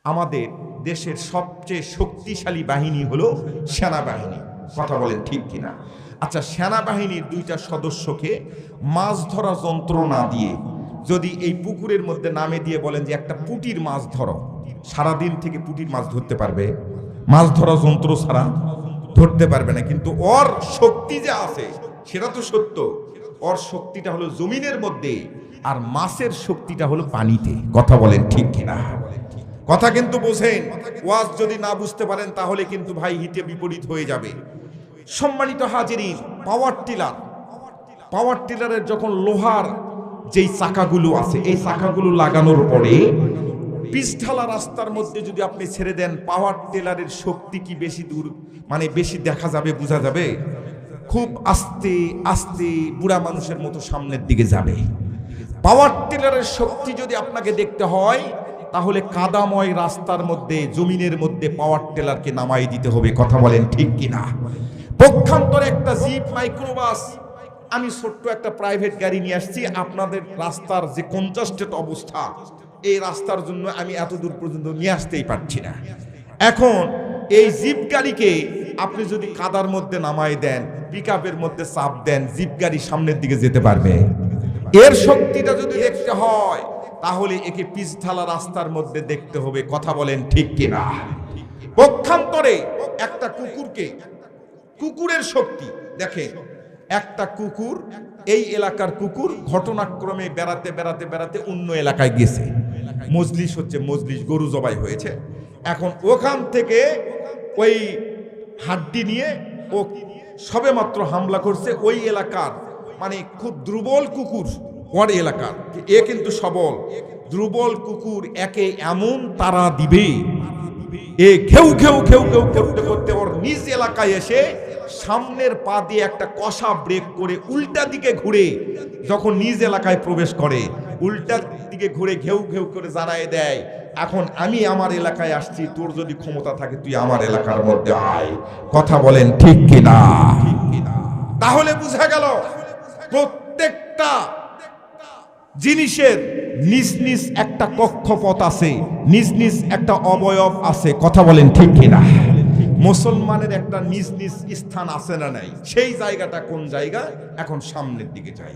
আমাদের দেশের সবচেয়ে শক্তিশালী বাহিনী হলো সেনাবাহিনী। কথা বলেন ঠিক কিনা? আচ্ছা, সেনাবাহিনীর দুইটা সদস্যকে মাছ ধরা যন্ত্র না দিয়ে যদি এই পুকুরের মধ্যে নামে দিয়ে বলেন যে একটা পুঁটির মাছ ধরো, সারাদিন থেকে পুঁটির মাছ ধরতে পারবে? মাছ ধরা যন্ত্র ছাড়া ধরতে পারবে না। কিন্তু ওর শক্তি যে আছে সেটা তো সত্য। ওর শক্তিটা হলো জমিনের মধ্যে, আর মাছের শক্তিটা হলো পানিতে। কথা বলেন ঠিক কিনা? কথা কিন্তু বোঝেন। ওয়াজ যদি না বুঝতে পারেন তাহলে কিন্তু ভাই হিতে বিপরীত হয়ে যাবে। সম্মানিত হাজিরিন, পাওয়ার টিলারের যখন লোহার যেই চাকাগুলো আছে, এই চাকাগুলো লাগানোর পরে পিচঢালা রাস্তার মধ্যে যদি আপনি ছেড়ে দেন, পাওয়ার টিলারের শক্তি কি বেশি দূর মানে বেশি দেখা যাবে, বোঝা যাবে? খুব আস্তে আস্তে বুড়া মানুষের মতো সামনের দিকে যাবে। পাওয়ার টিলারের শক্তি যদি আপনাকে দেখতে হয় তাহলে কাদাময় রাস্তার মধ্যে, জমিনের মধ্যে পাওয়ার টিলারকে নামাই দিতে হবে। কথা বলেন ঠিক কিনা? পক্ষান্তরে একটা জিপ মাইক্রোবাস, আমি ছোট্ট একটা প্রাইভেট গাড়ি নিয়ে আসছি, আপনাদের রাস্তার যে কনজাস্টেড অবস্থা, এই রাস্তার জন্য আমি এত দূর পর্যন্ত নিয়ে আসতেই পারছি না। এখন এই জিপ গাড়িকে আপনি যদি কাদার মধ্যে নামাই দেন, পিকআপের মধ্যে চাপ দেন, জিপ গাড়ি সামনের দিকে যেতে পারবে? এর শক্তিটা যদি দেখতে হয় তাহলে একে পিচঢালা রাস্তার মধ্যে দেখতে হবে। কথা বলেন ঠিক কিনা? পক্ষান্তরে একটা কুকুরের শক্তি দেখেন। একটা কুকুর, এই এলাকার কুকুর ঘটনাক্রমে বেড়াতে বেড়াতে বেড়াতে অন্য এলাকায় গেছে, মজলিস হচ্ছে, মজলিস গরু জবাই হয়েছে। এখন ওখান থেকে ওই হাড্ডি নিয়ে ও সবেমাত্র হামলা করছে ওই এলাকার, মানে খুব দুর্বল কুকুর ওর এলাকার। এ কিন্তু সবল, দুর্বল কুকুর একে এমন তারা দিবে, এ ঘেউ ঘেউ ঘেউ ঘেউ করতে করতে ওর নিজ এলাকায় এসে সামনের পা দিয়ে একটা কষা ব্রেক করে উল্টা দিকে ঘুরে যখন নিজ এলাকায় প্রবেশ করে, উল্টা দিকে ঘুরে ঘেউ ঘেউ করে জানায় দেয়, এখন আমি আমার এলাকায় আসছি, তোর যদি ক্ষমতা থাকে তুই আমার এলাকার মধ্যে আয়। কথা বলেন ঠিক কিনা? তাহলে বুঝা গেল প্রত্যেকটা জিনিসের নিজ নিজ একটা কক্ষপথ আছে, নিজ নিজ একটা অবয়ব আছে। কথা বলেন ঠিক কিনা? মুসলমানের একটা নিজ নিজ স্থান আছে না নাই? সেই জায়গাটা কোন জায়গা? এখন সামনের দিকে যাই।